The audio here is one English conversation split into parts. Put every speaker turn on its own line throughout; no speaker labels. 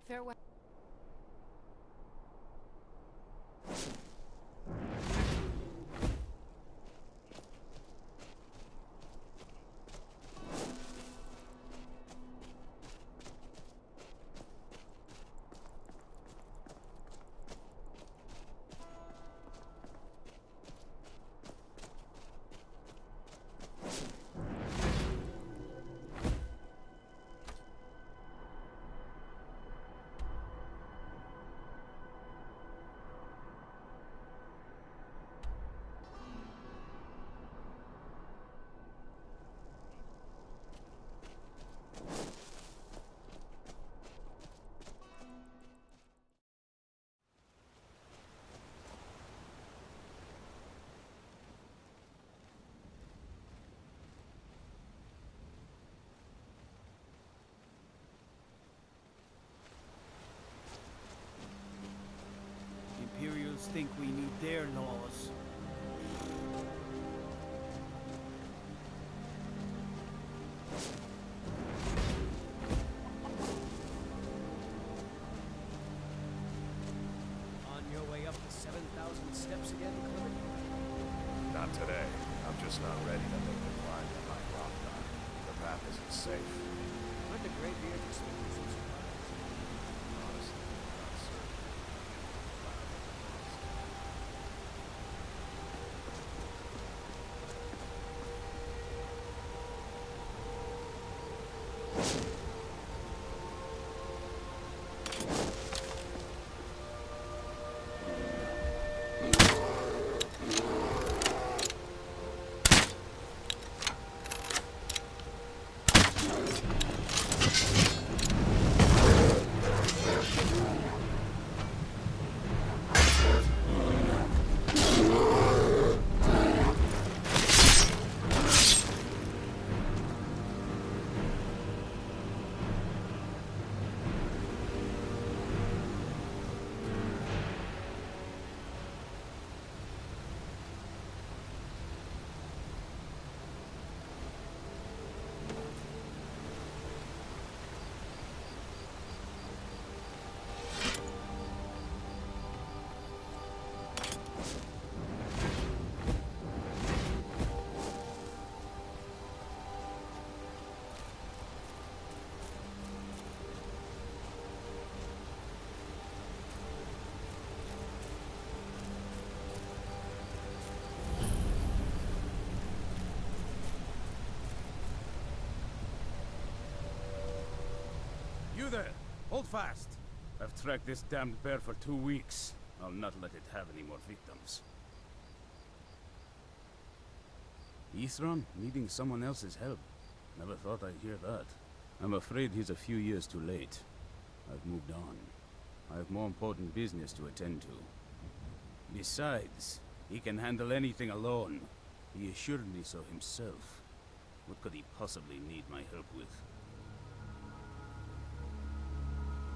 Farewell.
Imperials think we need their laws. On your way up the 7,000 steps again, Clement?
Not today. I'm just not ready to make the climb to High Rock. The path isn't safe.
Let the Greybeard expect you some surprise.
Honestly, I'm not certain.
You there! Hold fast! I've tracked this damned bear for 2 weeks. I'll not let it have any more victims. Isran needing someone else's help. Never thought I'd hear that. I'm afraid he's a few years too late. I've moved on. I have more important business to attend to. Besides, he can handle anything alone. He assured me so himself. What could he possibly need my help with?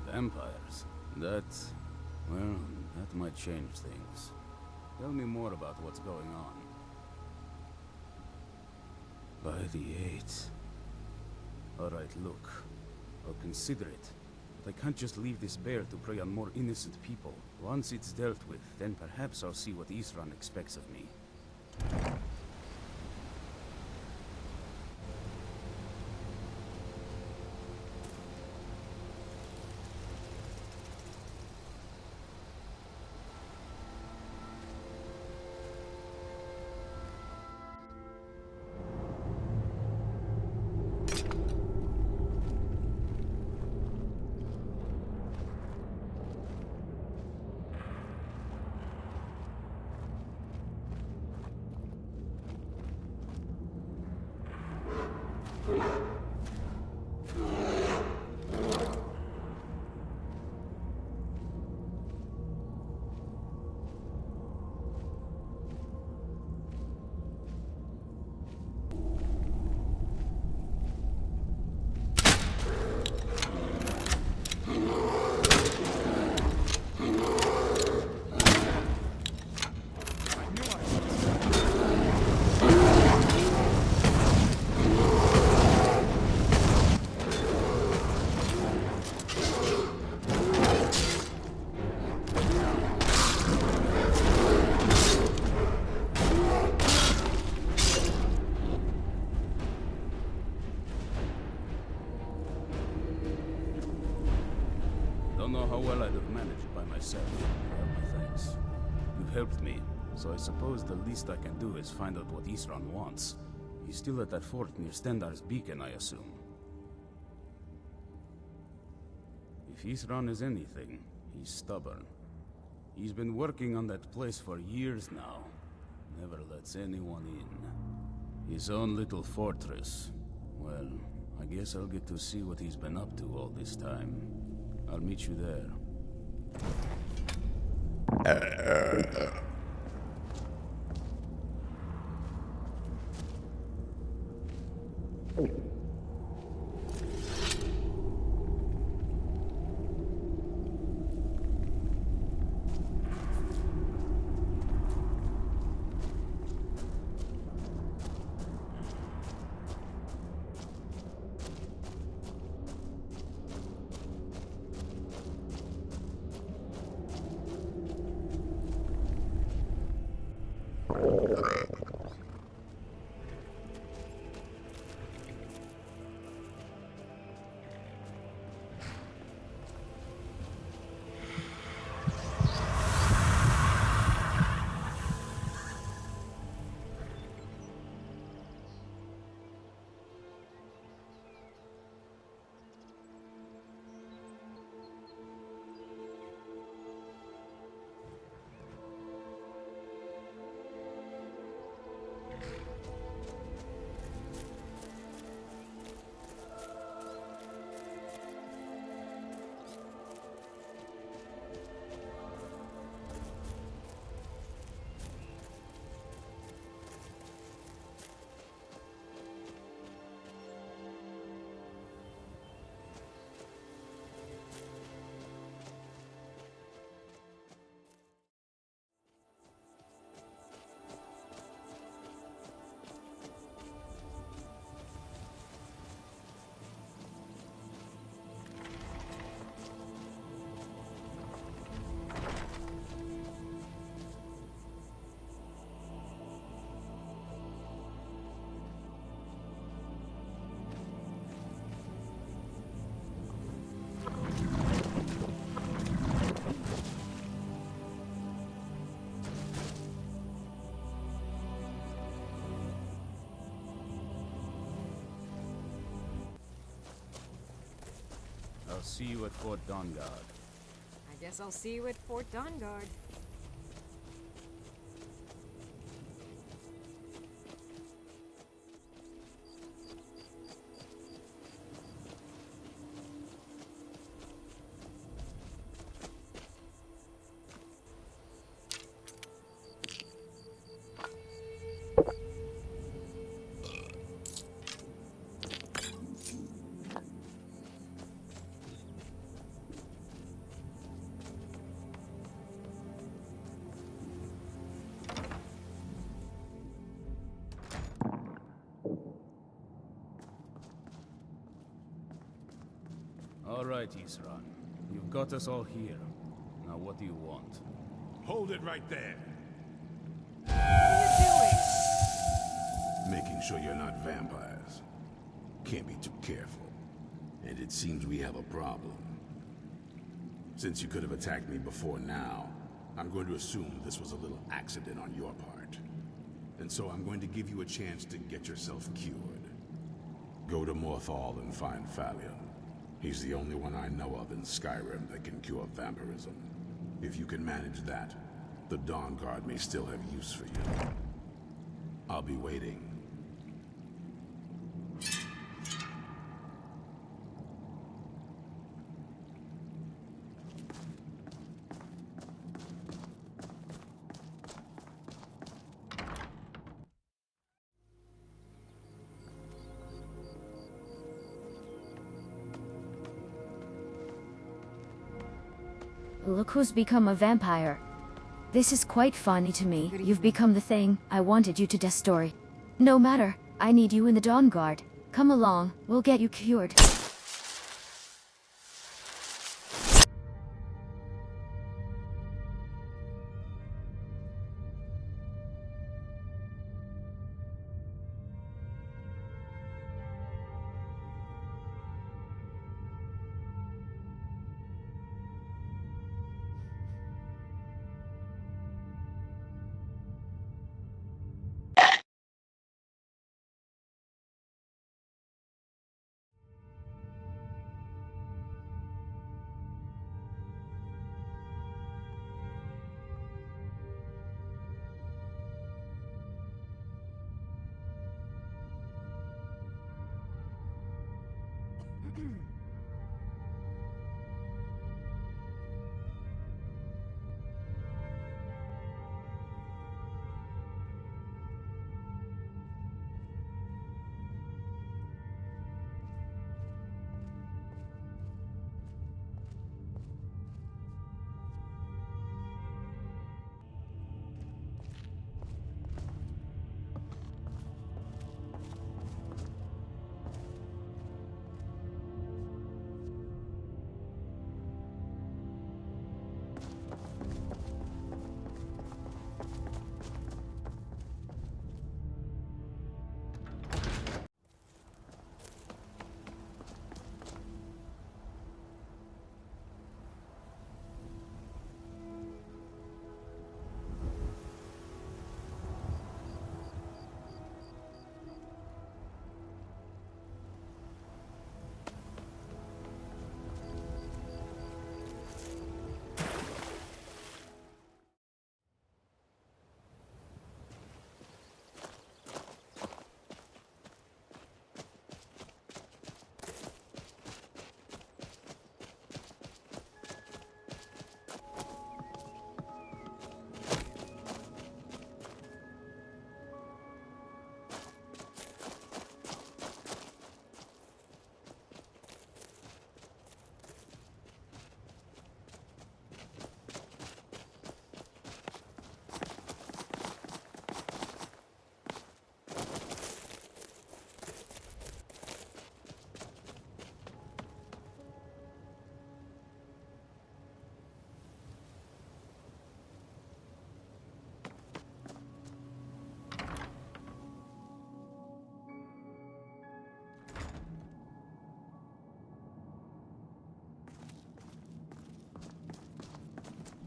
Vampires? Well, that might change things. Tell me more about what's going on. By the 8th. Alright, look. I'll consider it. But I can't just leave this bear to prey on more innocent people. Once it's dealt with, then perhaps I'll see what Isran expects of me. myself. Well, my thanks. You've helped me, so I suppose the least I can do is find out what Isran wants. He's still at that fort near Stendar's beacon, I assume. If Isran is anything, he's stubborn. He's been working on that place for years now. Never lets anyone in. His own little fortress. Well, I guess I'll get to see what he's been up to all this time. I'll meet you there. I'll see you at Fort Dawnguard.
I guess I'll see you at Fort Dawnguard.
All right, Isran. You've got us all here. Now what do you want?
Hold it right there.
What are you doing?
Making sure you're not vampires. Can't be too careful. And it seems we have a problem. Since you could have attacked me before now, I'm going to assume this was a little accident on your part. And so I'm going to give you a chance to get yourself cured. Go to Morthal and find Phalion. He's the only one I know of in Skyrim that can cure vampirism. If you can manage that, the Dawnguard may still have use for you. I'll be waiting.
Look who's become a vampire. This is quite funny to me. You've become the thing I wanted you to destroy. No matter, I need you in the Dawnguard. Come along, we'll get you cured.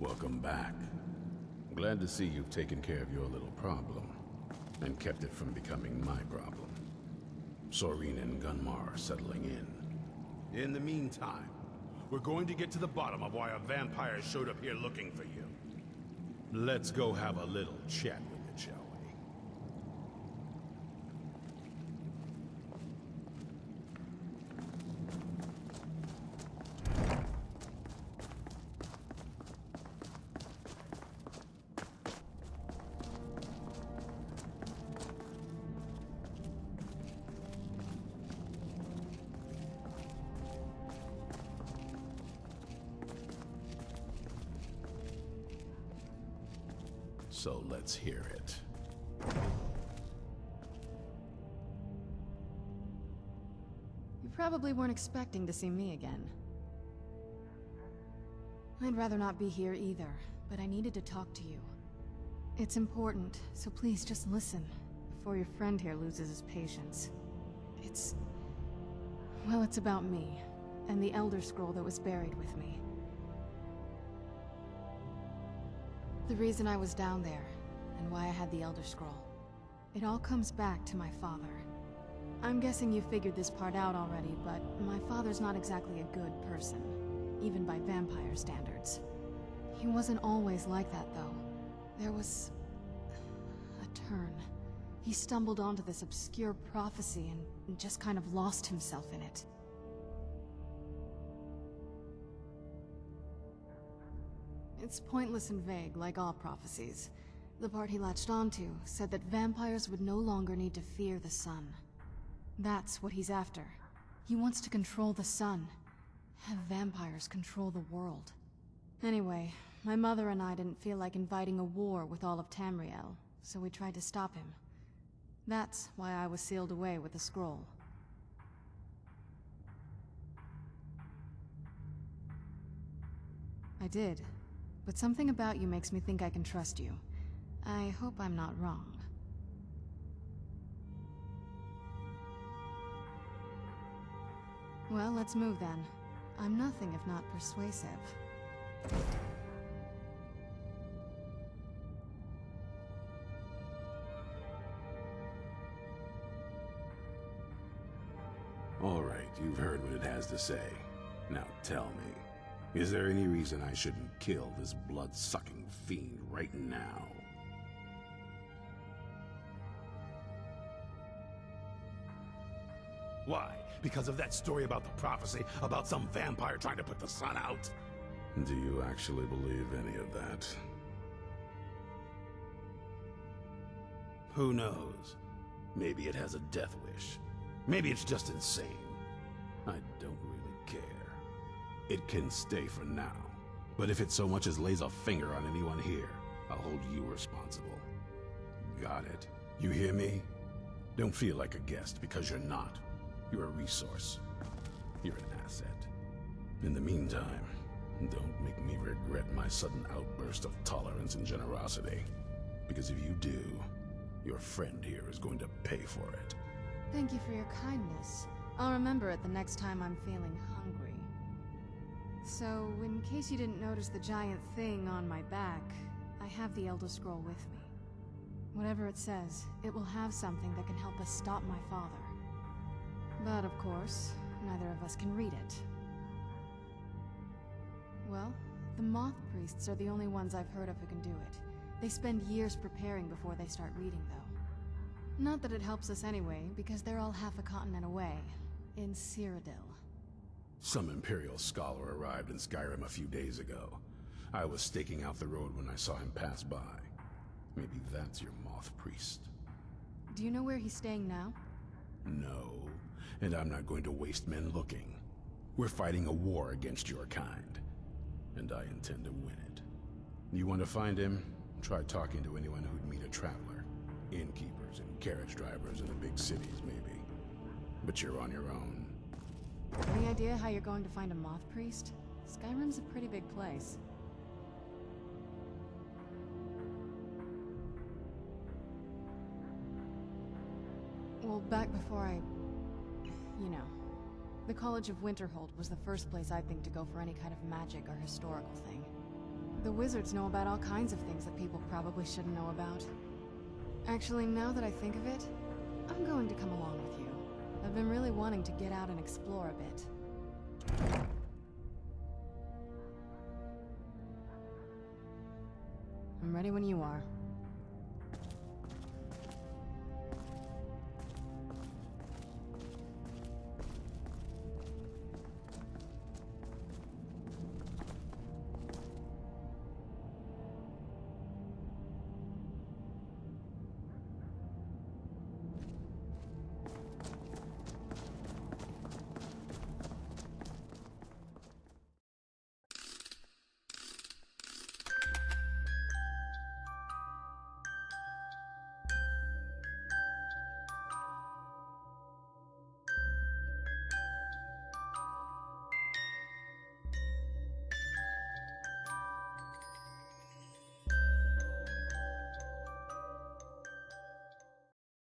Welcome back. Glad to see you've taken care of your little problem, and kept it from becoming my problem. Serena and Gunmar are settling in. In the meantime, we're going to get to the bottom of why a vampire showed up here looking for you. Let's go have a little chat with it, shall we? So let's hear it.
You probably weren't expecting to see me again. I'd rather not be here either, but I needed to talk to you. It's important, so please just listen, before your friend here loses his patience. Well, it's about me, and the Elder Scroll that was buried with me. The reason I was down there, and why I had the Elder Scroll. It all comes back to my father. I'm guessing you figured this part out already, but my father's not exactly a good person, even by vampire standards. He wasn't always like that, though. There was a turn. He stumbled onto this obscure prophecy and just kind of lost himself in it. It's pointless and vague, like all prophecies. The part he latched onto said that vampires would no longer need to fear the sun. That's what he's after. He wants to control the sun. Have vampires control the world. Anyway, my mother and I didn't feel like inviting a war with all of Tamriel, so we tried to stop him. That's why I was sealed away with the scroll. I did. But something about you makes me think I can trust you. I hope I'm not wrong. Well, let's move then. I'm nothing if not persuasive.
All right, you've heard what it has to say. Now tell me. Is there any reason I shouldn't kill this blood-sucking fiend right now?
Why? Because of that story about the prophecy about some vampire trying to put the sun out?
Do you actually believe any of that?
Who knows? Maybe it has a death wish. Maybe it's just insane. I don't really care.
It can stay for now. But if it so much as lays a finger on anyone here, I'll hold you responsible. Got it? You hear me? Don't feel like a guest, because you're not. You're a resource. You're an asset. In the meantime, don't make me regret my sudden outburst of tolerance and generosity. Because if you do, your friend here is going to pay for it.
Thank you for your kindness. I'll remember it the next time I'm feeling hungry. So, in case you didn't notice the giant thing on my back, I have the Elder Scroll with me. Whatever it says, it will have something that can help us stop my father. But of course, neither of us can read it. Well, the Moth Priests are the only ones I've heard of who can do it. They spend years preparing before they start reading, though. Not that it helps us anyway, because they're all half a continent away, in Cyrodiil.
Some Imperial scholar arrived in Skyrim a few days ago. I was staking out the road when I saw him pass by. Maybe that's your Moth Priest.
Do you know where he's staying now?
No, and I'm not going to waste men looking. We're fighting a war against your kind, and I intend to win it. You want to find him? Try talking to anyone who'd meet a traveler. Innkeepers and carriage drivers in the big cities, maybe. But you're on your own.
Any idea how you're going to find a Moth Priest? Skyrim's a pretty big place. Well, back before you know. The College of Winterhold was the first place I'd think to go for any kind of magic or historical thing. The wizards know about all kinds of things that people probably shouldn't know about. Actually, now that I think of it, I'm going to come along with you. I've been really wanting to get out and explore a bit. I'm ready when you are.